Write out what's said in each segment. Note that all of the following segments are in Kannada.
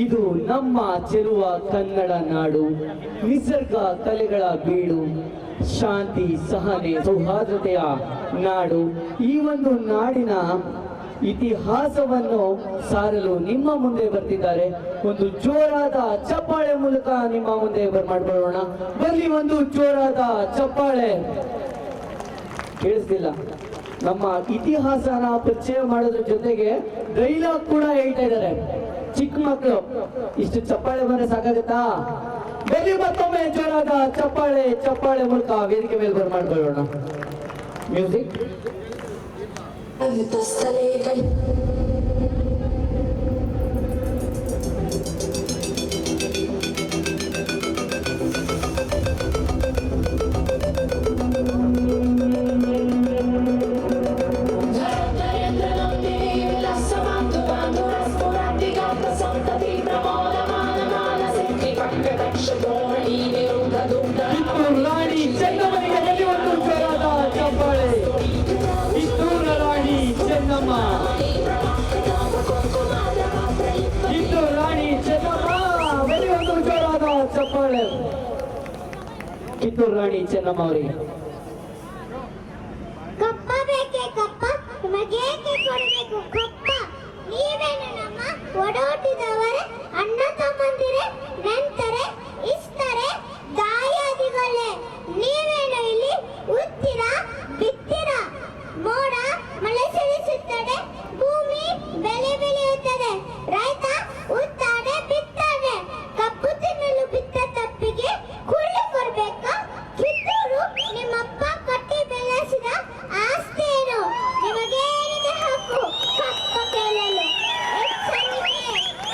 ಇದು ನಮ್ಮ ಚೆಲುವ ಕನ್ನಡ ನಾಡು, ನಿಸರ್ಗ ಕಲೆಗಳ ಬೀಡು, ಶಾಂತಿ ಸಹನೆ ಸೌಹಾರ್ದತೆಯ ನಾಡು. ಈ ಒಂದು ನಾಡಿನ ಇತಿಹಾಸವನ್ನು ಸಾರಲು ನಿಮ್ಮ ಮುಂದೆ ಬರ್ತಿದ್ದಾರೆ. ಒಂದು ಜೋರಾದ ಚಪ್ಪಾಳೆ ಮೂಲಕ ನಿಮ್ಮ ಮುಂದೆ ಮಾಡ್ಕೊಳ್ಳೋಣ. ಬನ್ನಿ, ಒಂದು ಜೋರಾದ ಚಪ್ಪಾಳೆ. ಕೇಳಿಸ್ತಿಲ್ಲ? ನಮ್ಮ ಇತಿಹಾಸನ ಪರಿಚಯ ಮಾಡೋದ್ರ ಜೊತೆಗೆ ಡೈಲಾಗ್ ಕೂಡ ಹೇಳ್ತಾ ಇದ್ದಾರೆ ಚಿಕ್ಕ ಮಕ್ಕಳು. ಇಷ್ಟು ಚಪ್ಪಾಳೆ ಬಂದ್ರೆ ಸಾಕಾಗತ್ತಾ? ಬನ್ನಿ, ಮತ್ತೊಮ್ಮೆ ಜೋರಾದ ಚಪ್ಪಾಳೆ ಚಪ್ಪಾಳೆ ಮೂಲಕ ವೇದಿಕೆ ಮೇಲೆ ಮಾಡ್ಕೊಳ್ಳೋಣ. ಮ್ಯೂಸಿಕ್. ರಾಣಿ ಚೆನ್ನಮ್ಮನಿಗೆ ಬನ್ನಿ, ಒಂದು ಜೋರಾದ ಚಪ್ಪಾಳೆ. ಕಿತ್ತೂರ ರಾಣಿ ಚೆನ್ನಮ್ಮ, ಕಿತ್ತೂರು ರಾಣಿ ಚೆನ್ನಮ್ಮ, ಬನ್ನಿ, ಒಂದು ಜೋರಾದ ಚಪ್ಪಾಳೆ. ಕಿತ್ತೂರು ರಾಣಿ ಚೆನ್ನಮ್ಮ ಅವರಿಗೆ. ಕಪ್ಪ ಬೇಕೆ ಕಪ್ಪ, ನಿಮಗೇಕೆ ಕೊಡಬೇಕು ಕಪ್ಪ? ನೀವೇನು ನಮ್ಮ ಒಡಹುಟ್ಟಿದವರೇ, ಅಣ್ಣ ತಮ್ಮಂದಿರೇ, ನೆಂಟರೆ, ಇಷ್ಟರೆ, ದಾಯಾದಿಗಳೇ. ನೀವೇನು ಇಲ್ಲಿ ಉತ್ತೀರ ಬಿತ್ತೀರ? ಮೋಡ ಮಳೆ ಸುರಿಸುತ್ತದೆ, ಭೂಮಿ ಬೆಳೆ ಬೆಳೆಯುತ್ತದೆ, ರೈತ ಉತ್ತಾರೆ ಬಿತ್ತಾನೆ. ಕಬ್ಬು ತಿನ್ನಲು ಬಿತ್ತ ತಪ್ಪಿಗೆ ಕೂಲಿ ಕೊಡ್ಬೇಕಾ? ಕಿತ್ತೂರು ನಿಮ್ಮಪ್ಪ ಕಟ್ಟಿ ಬೆಳೆಸಿದ ಆಸ್ತಿ ಏನು? ನಿಮಗೇನಿದೆ ಹಕ್ಕು ಕಪ್ಪ ಕೇಳಲು?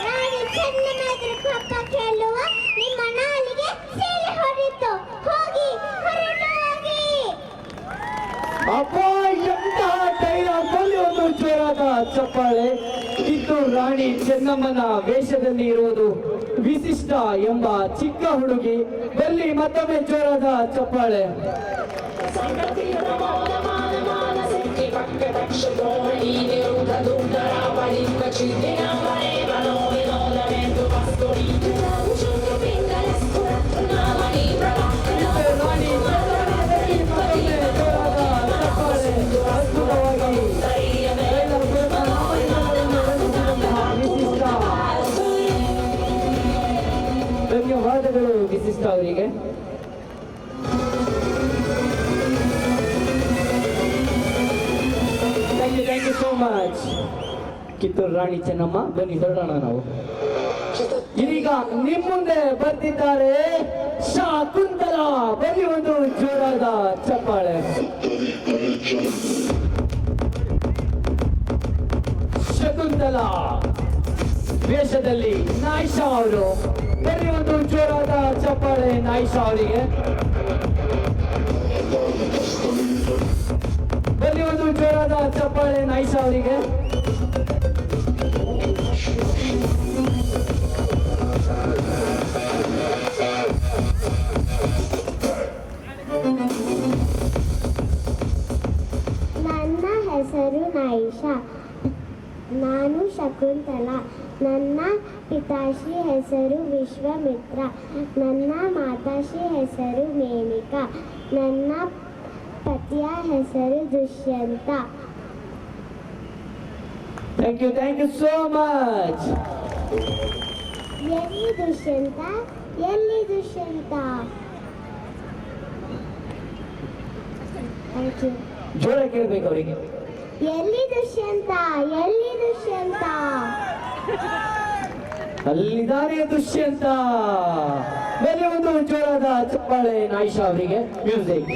ರಾಣಿ ಚೆನ್ನಮ್ಮ ಎದುರು ಕಪ್ಪ ಕೇಳುವ ನಿಮ್ಮ ನಾಲಿಗೆ ಸೇರಿ ಹೊರಿತು. ಹೋಗಿ ಹೊರಟು ಹೋಗಿ. ಅಪ್ಪ, ಎಂತಹ ಡೈಲಾಗ್! ಬನ್ನಿ, ಒಂದು ಜೋರಾದ ಚಪ್ಪಾಳೆ. ಕಿತ್ತೂರು ರಾಣಿ ಚೆನ್ನಮ್ಮನ ವೇಷದಲ್ಲಿ ಇರುವುದು ವಿಶಿಷ್ಟ ಎಂಬ ಚಿಕ್ಕ ಹುಡುಗಿ. ಬನ್ನಿ, ಮತ್ತೊಮ್ಮೆ ಜೋರಾದ ಚಪ್ಪಾಳೆ. ಧನ್ಯವಾದಗಳು ವಿಶಿಷ್ಟ ಅವರಿಗೆ. Thank you so much Kittur Rani Chennamma. ಬನ್ನಿ ಹೊರಡೋಣ ನಾವು. ಇದೀಗ ನಿಮ್ಮ ಮುಂದೆ ಬರ್ತಿದ್ದಾರೆ ಶಕುಂತಲಾ. ಬನ್ನಿ, ಒಂದು ಜೋರಾದ ಚಪ್ಪಾಳೆ. ಶಕುಂತಲಾ ವೇಷದಲ್ಲಿ ನಾಯಿಷಾ ಅವರು. ಬನ್ನಿ, ಒಂದು ಜೋರಾದ ಚಪ್ಪಾಳೆ ನಾಯಿಷಾ ಅವರಿಗೆ. ಬನ್ನಿ, ಒಂದು ಜೋರಾದ ಚಪ್ಪಾಳೆ ನಾಯಿಷಾ ಅವರಿಗೆ. ನನ್ನ ಹೆಸರು ನಾಯಿಷಾ. ನಾನು ಶಕುಂತಲಾ. ನನ್ನ ಪಿತಾಶ್ರೀ ಹೆಸರು ವಿಶ್ವಾಮಿತ್ರ. ನನ್ನ ಮಾತಾಶ್ರೀ ಹೆಸರು ಮೇನಿಕಾ. ನನ್ನ ಪತಿಯ ಹೆಸರು Dushyanta. Thank you so much. ಎಲ್ಲಿ ದುಷ್ಯಂತ? ಎಲ್ಲಿ ದುಷ್ಯಂತ? Thank you. ಜೋರ ಕೇಳ್ಬೇಕು ಅವರಿಗೆ. ಎಲ್ಲಿ ದುಷ್ಯಂತ? ಎಲ್ಲಿ ದುಷ್ಯಂತ? ಅಲ್ಲಿದ್ದಾರೆ ದುಷ್ಯಂತ. ಮೇಲೆ ಒಂದು ಜೋರಾದ ಚಪ್ಪಾಳೆ ನಾಯಿಷಾ ಅವರಿಗೆ. ಮ್ಯೂಸಿಕ್.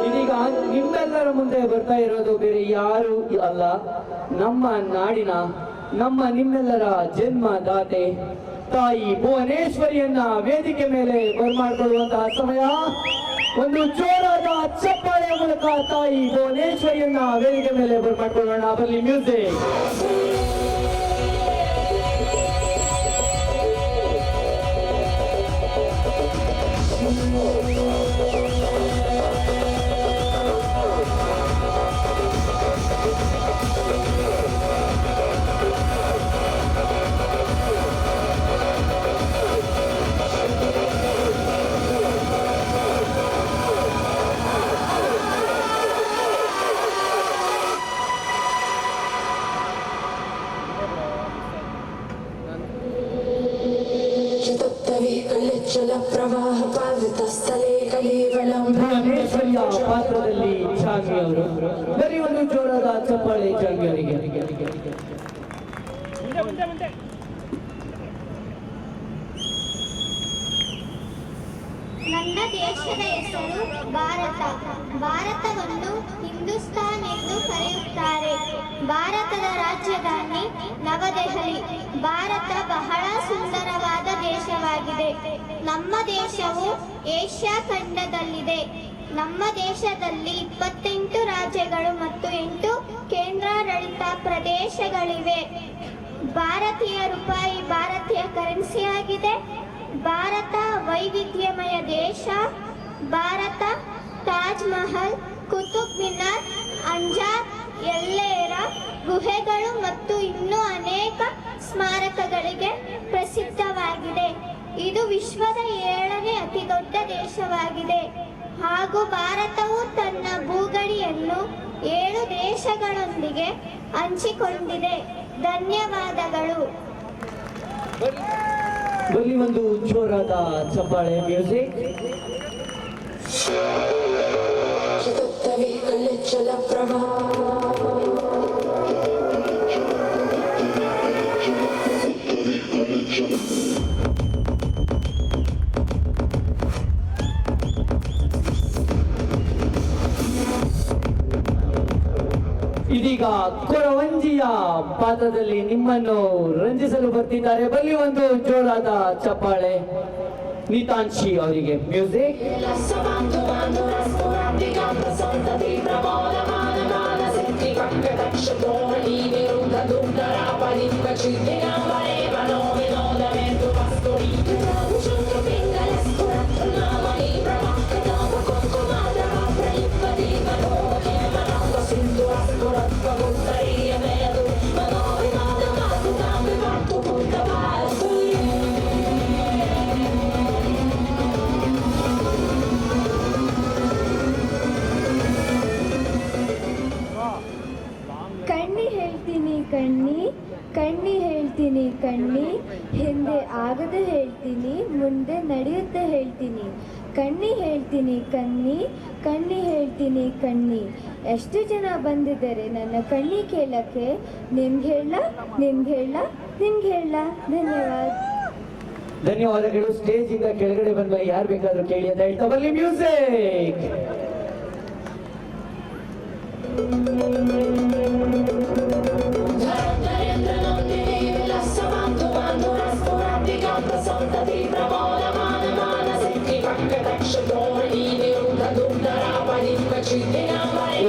ಇದೀಗ ನಿಮ್ಮೆಲ್ಲರ ಮುಂದೆ ಬರ್ತಾ ಇರೋದು ಬೇರೆ ಯಾರು ಅಲ್ಲ, ನಮ್ಮ ನಾಡಿನ, ನಮ್ಮ ನಿಮ್ಮೆಲ್ಲರ ಜನ್ಮದಾತೆ ತಾಯಿ ಭುವನೇಶ್ವರಿಯನ್ನ ವೇದಿಕೆ ಮೇಲೆ ಬರ್ಮಾಡ್ಕೊಳ್ಳುವಂತಹ ಸಮಯ. ಒಂದು ಜೋರಾದ ಚಪ್ಪಾಳೆ ಮೂಲಕ ತಾಯಿ ಭುವನೇಶ್ವರಿಯನ್ನ ವೇದಿಕೆ ಮೇಲೆ ಬರ್ಮಾಡ್ಕೊಳ್ಳೋಣ. ಬರಲಿ ಮ್ಯೂಸಿಕ್. ಚಲ ಪ್ರವಾಹ ಪಾವಿತ ಸ್ಥಳೇ ಕಲಿವಳಂ ಭುವನೇಶ್ವರಿಯ ಪಾತ್ರದಲ್ಲಿ ಜಾನ್ವಿ ಅವರು. ಬರೀ ಒಂದು ಜೋರಾದ ಚಪ್ಪಾಳೆ ಜಾನ್ವಿ ಅವರಿಗೆ. ನನ್ನ ದೇಶದ ಹೆಸರು ಭಾರತ. ಭಾರತವನ್ನು ಹಿಂದೂಸ್ತಾನ್ ಎಂದು ಕರೆಯುತ್ತಾರೆ. ಭಾರತದ ರಾಜಧಾನಿ ನವದೆಹಲಿ. ಭಾರತ ಬಹಳ ಸುಂದರವಾದ ದೇಶವಾಗಿದೆ. ನಮ್ಮ ದೇಶವು ಏಷ್ಯಾ ಖಂಡದಲ್ಲಿದೆ. ನಮ್ಮ ದೇಶದಲ್ಲಿ 28 ರಾಜ್ಯಗಳು ಮತ್ತು 8 ಕೇಂದ್ರಾಡಳಿತ ಪ್ರದೇಶಗಳಿವೆ. ಭಾರತೀಯ ರೂಪಾಯಿ ಭಾರತೀಯ ಕರೆನ್ಸಿ ಆಗಿದೆ. ಭಾರತ ವೈವಿಧ್ಯಮಯ ದೇಶ. ಭಾರತ ತಾಜ್ ಮಹಲ್, ಕುತುಬ್ ಮಿನಾರ್, ಅಂಜಾರ್, ಎಲ್ಲೇರ ಗುಹೆಗಳು ಮತ್ತು ಇನ್ನೂ ಅನೇಕ ಸ್ಮಾರಕಗಳಿಗೆ ಪ್ರಸಿದ್ಧವಾಗಿದೆ. ಇದು ವಿಶ್ವದ 7ನೇ ಅತಿ ದೊಡ್ಡ ದೇಶವಾಗಿದೆ ಹಾಗೂ ಭಾರತವು ತನ್ನ ಭೂಗಡಿಯನ್ನು 7 ದೇಶಗಳೊಂದಿಗೆ ಹಂಚಿಕೊಂಡಿದೆ. ಧನ್ಯವಾದಗಳು. ಬರಲಿ ಒಂದು ಜೋರಾದ ಚಪ್ಪಾಳೆ ಮ್ಯೂಸಿಕ್. ಚತುರ್ಥವಿ ಕಲೆಚ್ಚಲ ಪ್ರವಾಹ ಇದೀಗ ಕೊರವಂಜಿಯ ಪಾತ್ರದಲ್ಲಿ ನಿಮ್ಮನ್ನು ರಂಜಿಸಲು ಬರ್ತಿದ್ದಾರೆ. ಬರಲಿ ಒಂದು ಜೋರಾದ ಚಪ್ಪಾಳೆ ನೀತಾಂಶಿ ಅವರಿಗೆ. ಮ್ಯೂಸಿಕ್. ಕಣ್ಣಿ ಹೇಳ್ತೀನಿ ಕಣ್ಣಿ, ಹಿಂದೆ ಆಗದೆ ಹೇಳ್ತೀನಿ, ಮುಂದೆ ನಡೆಯುತ್ತೆ ಹೇಳ್ತೀನಿ. ಕಣ್ಣಿ ಹೇಳ್ತೀನಿ ಕಣ್ಣಿ ಹೇಳ್ತೀನಿ ಕಣ್ಣಿ. ಎಷ್ಟು ಜನ ಬಂದಿದ್ದಾರೆ ನನ್ನ ಕಣ್ಣಿ ಕೇಳಕ್ಕೆ? ನಿಮ್ಗೆ ಹೇಳ. ಧನ್ಯವಾದ. ಧನ್ಯವಾದಗಳು. ಸ್ಟೇಜ್ ಇಂದ ಕೆಳಗಡೆ ಬಂದ ಯಾರು ಬೇಕಾದ್ರೂ ಕೇಳಿ ಅಂತ ಹೇಳ್ತಾ ಬರಲಿ ಮ್ಯೂಸಿಕ್.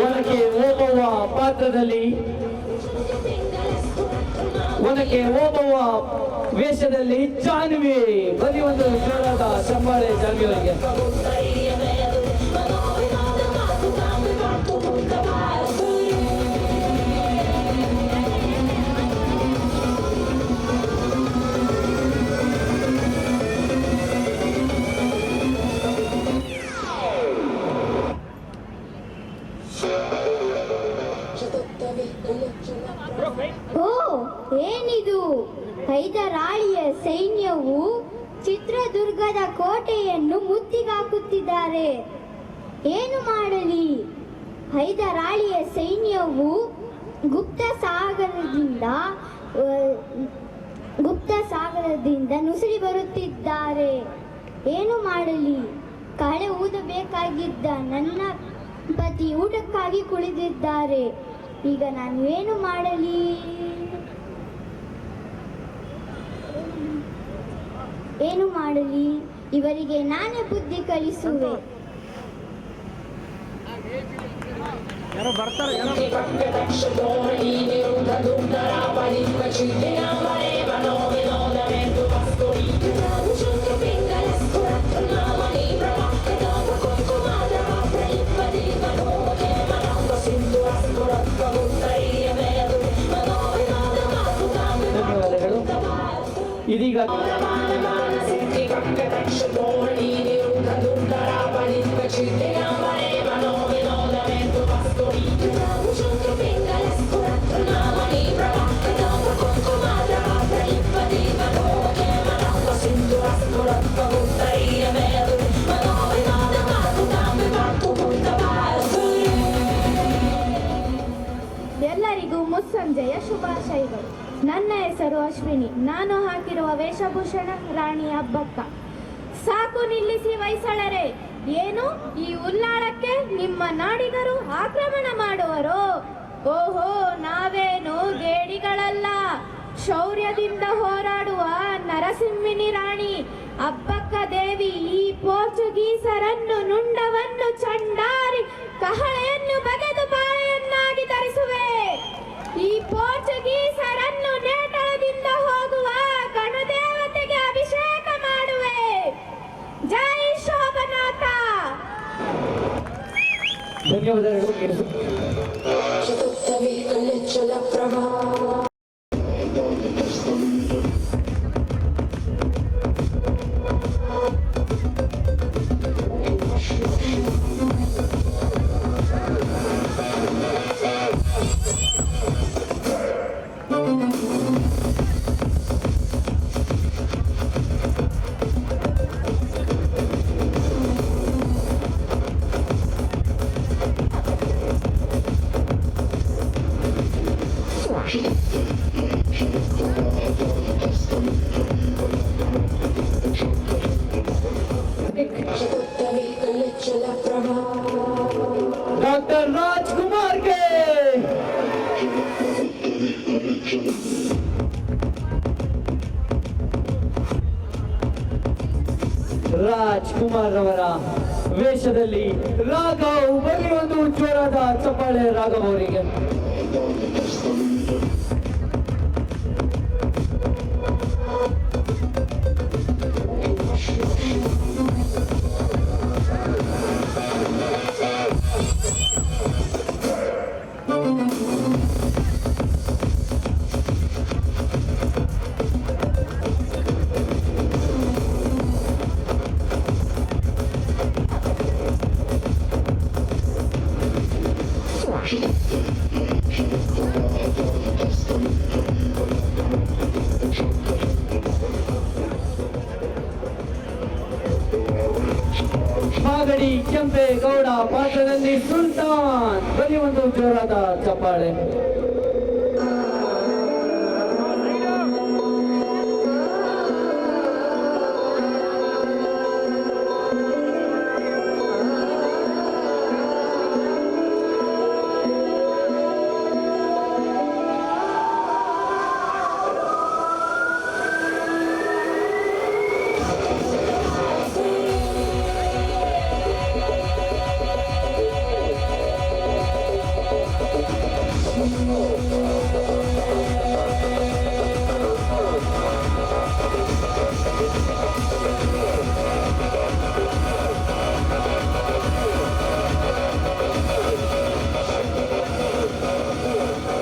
ಒನಕೆ ಓಬವ್ವ ಪಾತ್ರದಲ್ಲಿ ಒನಕೆ ಓಬವ್ವ ವೇಷದಲ್ಲಿ ಜಾನ್ವಿ. ಬರೀ ಒಂದು ಜೋರಾದ ಚಪ್ಪಾಳೆ ಜಾನ್ವಿ ಅವರಿಗೆ. ಓ, ಏನಿದು? ಹೈದರಾಳಿಯ ಸೈನ್ಯವು ಚಿತ್ರದುರ್ಗದ ಕೋಟೆಯನ್ನು ಮುತ್ತಿಗಾಕುತ್ತಿದ್ದಾರೆ. ಏನು ಮಾಡಲಿ? ಹೈದರಾಳಿಯ ಸೈನ್ಯವು ಗುಪ್ತ ಸಾಗರದಿಂದ ನುಸುಳಿ ಬರುತ್ತಿದ್ದಾರೆ. ಏನು ಮಾಡಲಿ? ಕಳೆ ಊದಬೇಕಾಗಿದ್ದ ನನ್ನ ಪತಿ ಊಟಕ್ಕಾಗಿ ಕುಳಿತಿದ್ದಾರೆ. ಈಗ ನಾನು ಏನು ಮಾಡಲಿ? ಇವರಿಗೆ ನಾನೇ ಬುದ್ಧಿ ಕಲಿಸುವೆ. ಧೋರಣಿ ನಿರುದ್ಧ ದುರ್ಧರ ಪರಿಕ ಚಿಟ್ಟೆಯ ಮರೆವನೋ ವಿನೋದವೆಂದು ವಸ್ತುರಿ ಶುಕ್ರ ಪಿಂಗಲ ಸ್ಫುರತ್ನಾಮಣಿ ಪ್ರವಾಹದ ಕುಂಕುಮಾದ ಪ್ರಲಿಪದೀಪನೋ ಕೇವಲಾಂಗ ಸಿಂಧು ಅಸ್ಫುರತ್ವ ಉತ್ತರೀಯ ಮೇದು ಮನೋವಿನೋದ ಮಾತು ಧನ್ಯವಾದಗಳು. ಇದೀಗ ಸಿದ್ಧಿ ಕಂಕಟಕ್ಷ ಧೋರಣಿ ನಿರುದ್ಧ ದುರ್ಧರ ಪರಿಕ ಚಿಟ್ಟೆಯ ಮರೆವನೋ ವಿನೋದವೆಂದು ವಸ್ತುರಿ ಶುಕ್ರ ಪಿಂಗಲ ಸ್ಫುರತ್ನಾಮಣಿ ಪ್ರವಾಹದ ಕುಂಕುಮಾದ ಪ್ರಲಿಪದೀಪನೋ ಕೇವಲಾಂಗ ಸಿಂಧು ಅಸ್ಫುರತ್ವ ಉತ್ತರೀಯ ಮೇದು ಮನೋವಿನೋದ ಮಾತು ಮಾತು ಎಲ್ಲರಿಗೂ ಮುಸ್ಸಂಜೆಯ ಶುಭಾಶಯಗಳು. ನನ್ನ ಹೆಸರು ಅಶ್ವಿನಿ. ನಾನು ಹಾಕಿರುವ ವೇಷಭೂಷಣ ರಾಣಿ ಹಬ್ಬಕ್ಕ. ಸಾಕು ನಿಲ್ಲಿಸಿ ಹೊಯ್ಸಳರೆ. ಏನು ಈ ಉಲ್ಲಾಳಕ್ಕೆ ನಿಮ್ಮ ನಾಡಿಗರು ಆಕ್ರಮಣ ಮಾಡುವರು? ಓಹೋ, ನಾವೇನು ಗೇಡಿಗಳಲ್ಲ. ಶೌರ್ಯದಿಂದ ಹೋರಾಡುವ ನರಸಿಂಹಿನಿ ರಾಣಿ ಅಬ್ಬಕ್ಕ ದೇವಿ ಈ ಪೋರ್ಚುಗೀಸರನ್ನು ನುಂಡವನ್ನು ಚಂಡಾರಿ ಕಹಳೆಯನ್ನು ಬಗೆದು ಬಾಳೆಯನ್ನಾಗಿ ಧರಿಸುವೆ. ಈ ಪೋರ್ಚುಗೀಸರನ್ನು ನೇಟಳದಿಂದ ಹೋಗುವ ಗಣದೇವತೆಗೆ ಅಭಿಷೇಕ ಮಾಡುವೆ. ಜೈ ಶೋಭನಾಥ. ಧನ್ಯವಾದಗಳು. ಚತುರ್ಥವಿ ಕಲೆಚ್ಚಲ ಪ್ರಭಾ ಚತುರ್ಥವಿ ಕಲೆಚ್ಚಲ ಪ್ರಭಾ ಡಾಕ್ಟರ್ ರಾಜ್ಕುಮಾರ್ಗೆ ರಾಜ್ಕುಮಾರ್ ಅವರ ವೇಷದಲ್ಲಿ ರಾಘವ್. ಬನ್ನಿ ಒಂದು ಜೋರಾದ ಚಪ್ಪಾಳೆ ರಾಘವ್ ಅವರಿಗೆ. ಮಾಗಡಿ ಕೆಂಪೇಗೌಡ ಪಾತ್ರದಲ್ಲಿ ಸುಲ್ತಾನ್. ಬನ್ನಿ ಒಂದು ಜೋರಾದ ಚಪ್ಪಾಳೆ.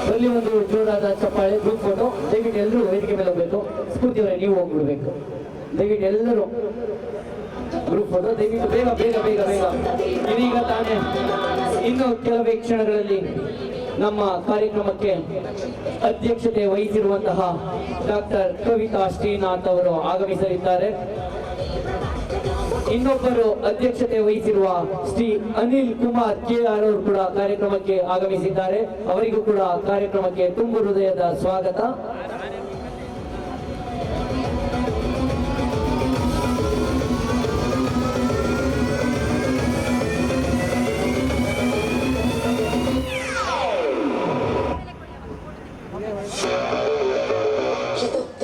ಬನ್ನಿ ಒಂದು ಜೋರಾದ ಚಪ್ಪಾಳೆ. Group photo. ದಯವಿಟ್ಟು ಎಲ್ಲರೂ ವೇದಿಕೆ ಮೇಲೆ ಹೋಗ್ಬೇಕು. ಸ್ಫೂರ್ತಿ ಅವರೇ ನೀವು ಹೋಗ್ಬಿಡ್ಬೇಕು. ದಯವಿಟ್ಟು ಎಲ್ಲರೂ ಗ್ರೂಪ್ ಫೋಟೋ. ದಯವಿಟ್ಟು ಬೇಗ ಬೇಗ ಬೇಗ ಬೇಗ. ಇದೀಗ ತಾನೇ ಇನ್ನು ಕೆಲವೇ ಕ್ಷಣಗಳಲ್ಲಿ ನಮ್ಮ ಕಾರ್ಯಕ್ರಮಕ್ಕೆ ಅಧ್ಯಕ್ಷತೆ ವಹಿಸಿರುವಂತಹ ಡಾಕ್ಟರ್ ಕವಿತಾ ಶ್ರೀನಾಥ್ ಅವರು ಆಗಮಿಸಲಿದ್ದಾರೆ. ಇನ್ನೊಬ್ಬರು ಅಧ್ಯಕ್ಷತೆ ವಹಿಸಿರುವ ಶ್ರೀ ಅನಿಲ್ ಕುಮಾರ್ KR ಅವರು ಕೂಡ ಕಾರ್ಯಕ್ರಮಕ್ಕೆ ಆಗಮಿಸಿದ್ದಾರೆ. ಅವರಿಗೂ ಕೂಡ ಕಾರ್ಯಕ್ರಮಕ್ಕೆ ತುಂಬು ಹೃದಯದ ಸ್ವಾಗತ.